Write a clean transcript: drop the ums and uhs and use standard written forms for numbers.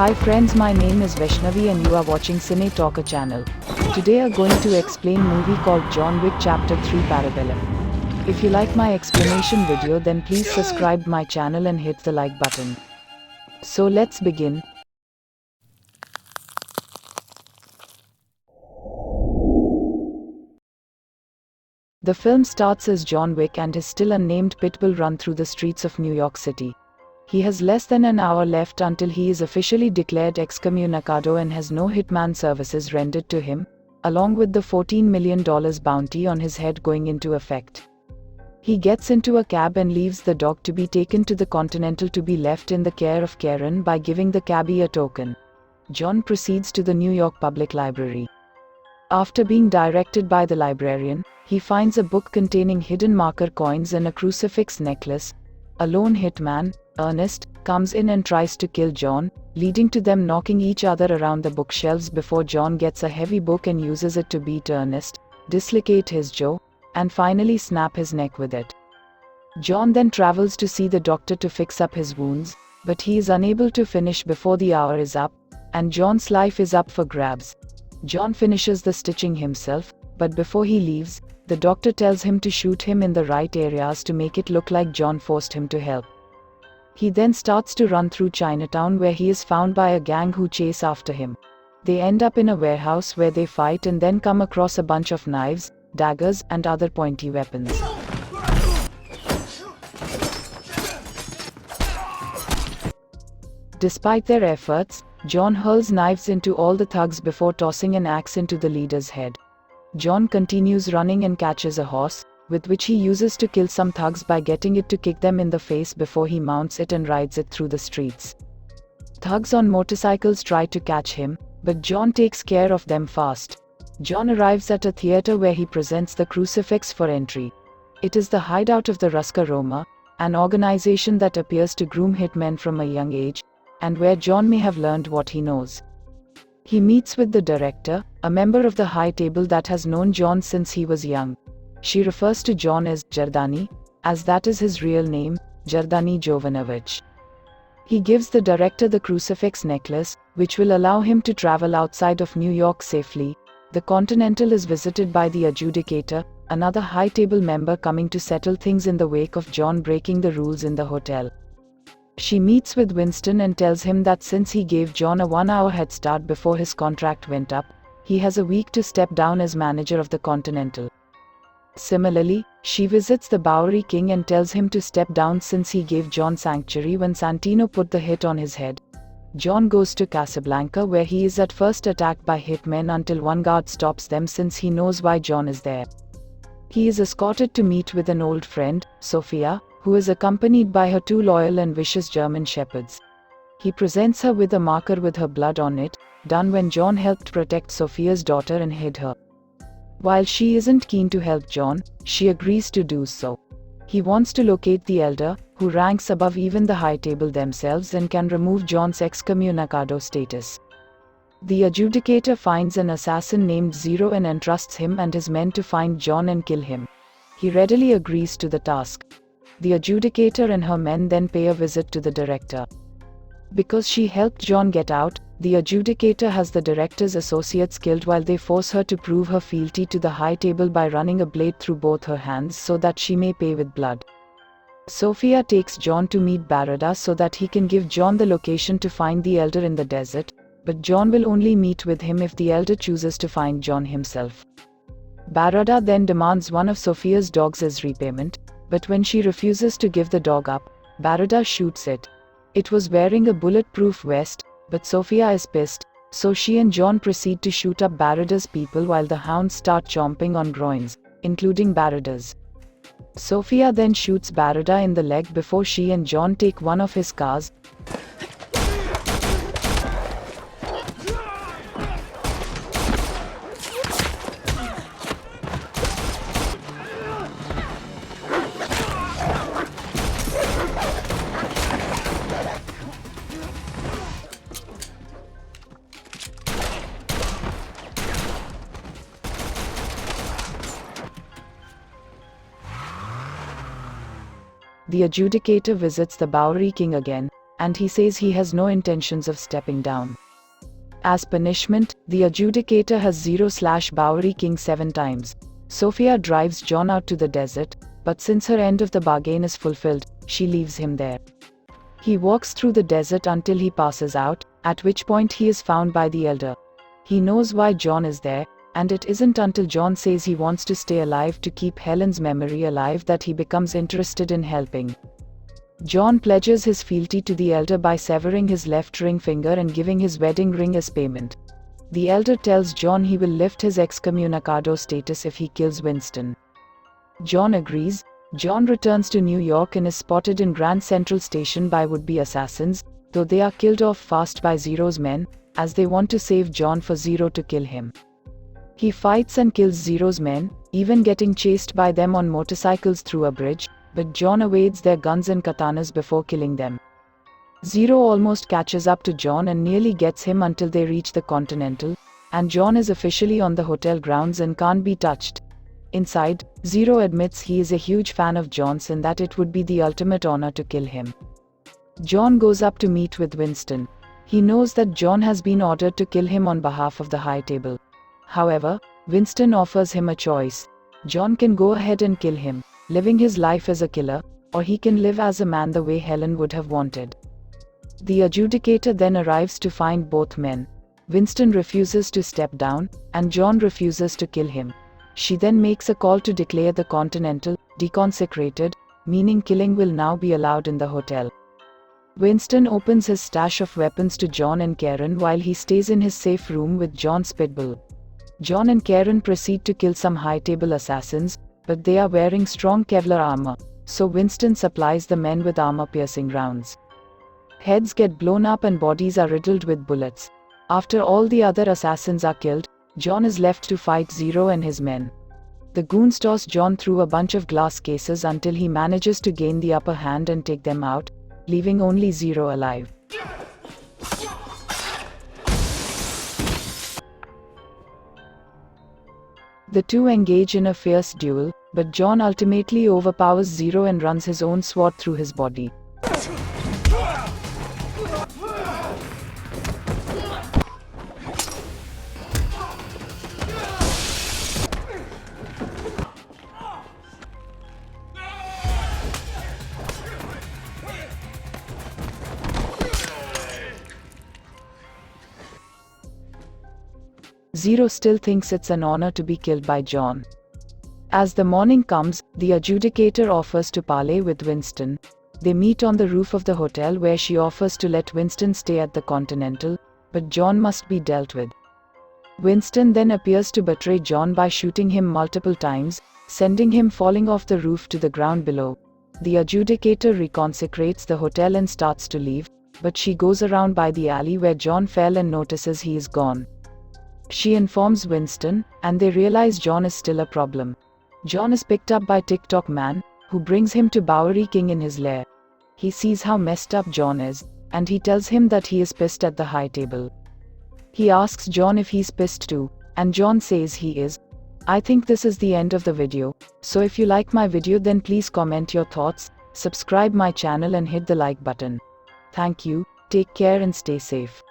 Hi friends, my name is Vaishnavi and you are watching Cine Talker channel. Today I'm going to explain movie called Jhon Wick Chapter 3 Parabellum. If you like my explanation video, then please subscribe my channel and hit the like button. So let's begin. The film starts as Jhon Wick and his still unnamed pitbull run through the streets of New York City. He has less than an hour left until he is officially declared excommunicado and has no hitman services rendered to him, along with the $14 million bounty on his head going into effect. He gets into a cab and leaves the dog to be taken to the Continental to be left in the care of Karen by giving the cabbie a token. John proceeds to the New York Public Library. After being directed by the librarian, he finds a book containing hidden marker coins and a crucifix necklace. A lone hitman, Ernest, comes in and tries to kill John, leading to them knocking each other around the bookshelves before John gets a heavy book and uses it to beat Ernest, dislocate his jaw, and finally snap his neck with it. John then travels to see the doctor to fix up his wounds, but he is unable to finish before the hour is up, and John's life is up for grabs. John finishes the stitching himself, but before he leaves, the doctor tells him to shoot him in the right areas to make it look like John forced him to help. He then starts to run through Chinatown where he is found by a gang who chase after him. They end up in a warehouse where they fight and then come across a bunch of knives, daggers, and other pointy weapons. Despite their efforts, John hurls knives into all the thugs before tossing an axe into the leader's head. John continues running and catches a horse, with which he uses to kill some thugs by getting it to kick them in the face before he mounts it and rides it through the streets. Thugs on motorcycles try to catch him, but John takes care of them fast. John arrives at a theater where he presents the crucifix for entry. It is the hideout of the Ruska Roma, an organization that appears to groom hitmen from a young age, and where John may have learned what he knows. He meets with the director, a member of the high table that has known John since he was young. She refers to John as Jardani, as that is his real name, Jardani Jovanovich. He gives the director the crucifix necklace, which will allow him to travel outside of New York safely. The Continental is visited by the adjudicator, another high table member coming to settle things in the wake of John breaking the rules in the hotel. She meets with Winston and tells him that since he gave John a 1-hour head start before his contract went up, he has a week to step down as manager of the Continental. Similarly, she visits the Bowery King and tells him to step down since he gave John sanctuary when Santino put the hit on his head. John goes to Casablanca where he is at first attacked by hitmen until one guard stops them since he knows why John is there. He is escorted to meet with an old friend, Sophia, who is accompanied by her 2 loyal and vicious German shepherds. He presents her with a marker with her blood on it, done when John helped protect Sophia's daughter and hid her. While she isn't keen to help John, she agrees to do so. He wants to locate the elder, who ranks above even the high table themselves and can remove John's excommunicado status. The adjudicator finds an assassin named Zero and entrusts him and his men to find John and kill him. He readily agrees to the task. The adjudicator and her men then pay a visit to the director. Because she helped John get out, the adjudicator has the director's associates killed while they force her to prove her fealty to the high table by running a blade through both her hands so that she may pay with blood. Sophia takes John to meet Barada so that he can give John the location to find the elder in the desert, but John will only meet with him if the elder chooses to find John himself. Barada then demands one of Sophia's dogs as repayment, but when she refuses to give the dog up, Barada shoots it. It was wearing a bulletproof vest, but Sophia is pissed, so she and John proceed to shoot up Barada's people while the hounds start chomping on groins, including Barada's. Sophia then shoots Barada in the leg before she and John take one of his cars. The adjudicator visits the Bowery King again, and he says he has no intentions of stepping down. As punishment, the adjudicator has Bowery King 7 times. Sophia drives Jhon out to the desert, but since her end of the bargain is fulfilled, she leaves him there. He walks through the desert until he passes out, at which point he is found by the elder. He knows why Jhon is there, and it isn't until Jhon says he wants to stay alive to keep Helen's memory alive that he becomes interested in helping. Jhon pledges his fealty to the elder by severing his left ring finger and giving his wedding ring as payment. The elder tells Jhon he will lift his excommunicado status if he kills Winston. Jhon agrees. Jhon returns to New York and is spotted in Grand Central Station by would-be assassins, though they are killed off fast by Zero's men, as they want to save Jhon for Zero to kill him. He fights and kills Zero's men, even getting chased by them on motorcycles through a bridge, but Jhon evades their guns and katanas before killing them. Zero almost catches up to Jhon and nearly gets him until they reach the Continental, and Jhon is officially on the hotel grounds and can't be touched. Inside, Zero admits he is a huge fan of Jhon's and that it would be the ultimate honor to kill him. Jhon goes up to meet with Winston. He knows that Jhon has been ordered to kill him on behalf of the High Table. However, Winston offers him a choice. Jhon can go ahead and kill him, living his life as a killer, or he can live as a man the way Helen would have wanted. The adjudicator then arrives to find both men. Winston refuses to step down, and Jhon refuses to kill him. She then makes a call to declare the Continental deconsecrated, meaning killing will now be allowed in the hotel. Winston opens his stash of weapons to Jhon and Karen while he stays in his safe room with John's pitbull. Jhon and Karen proceed to kill some high-table assassins, but they are wearing strong Kevlar armor, so Winston supplies the men with armor-piercing rounds. Heads get blown up and bodies are riddled with bullets. After all the other assassins are killed, Jhon is left to fight Zero and his men. The goons toss Jhon through a bunch of glass cases until he manages to gain the upper hand and take them out, leaving only Zero alive. The two engage in a fierce duel, but Jhon ultimately overpowers Zero and runs his own sword through his body. Zero still thinks it's an honor to be killed by Jhon. As the morning comes, the adjudicator offers to parley with Winston. They meet on the roof of the hotel where she offers to let Winston stay at the Continental, but Jhon must be dealt with. Winston then appears to betray Jhon by shooting him multiple times, sending him falling off the roof to the ground below. The adjudicator reconsecrates the hotel and starts to leave, but she goes around by the alley where Jhon fell and notices he is gone. She informs Winston, and they realize Jhon is still a problem. Jhon is picked up by TikTok Man, who brings him to Bowery King in his lair. He sees how messed up Jhon is, and he tells him that he is pissed at the High Table. He asks Jhon if he's pissed too, and Jhon says he is. I think this is the end of the video, so if you like my video then please comment your thoughts, subscribe my channel and hit the like button. Thank you, take care and stay safe.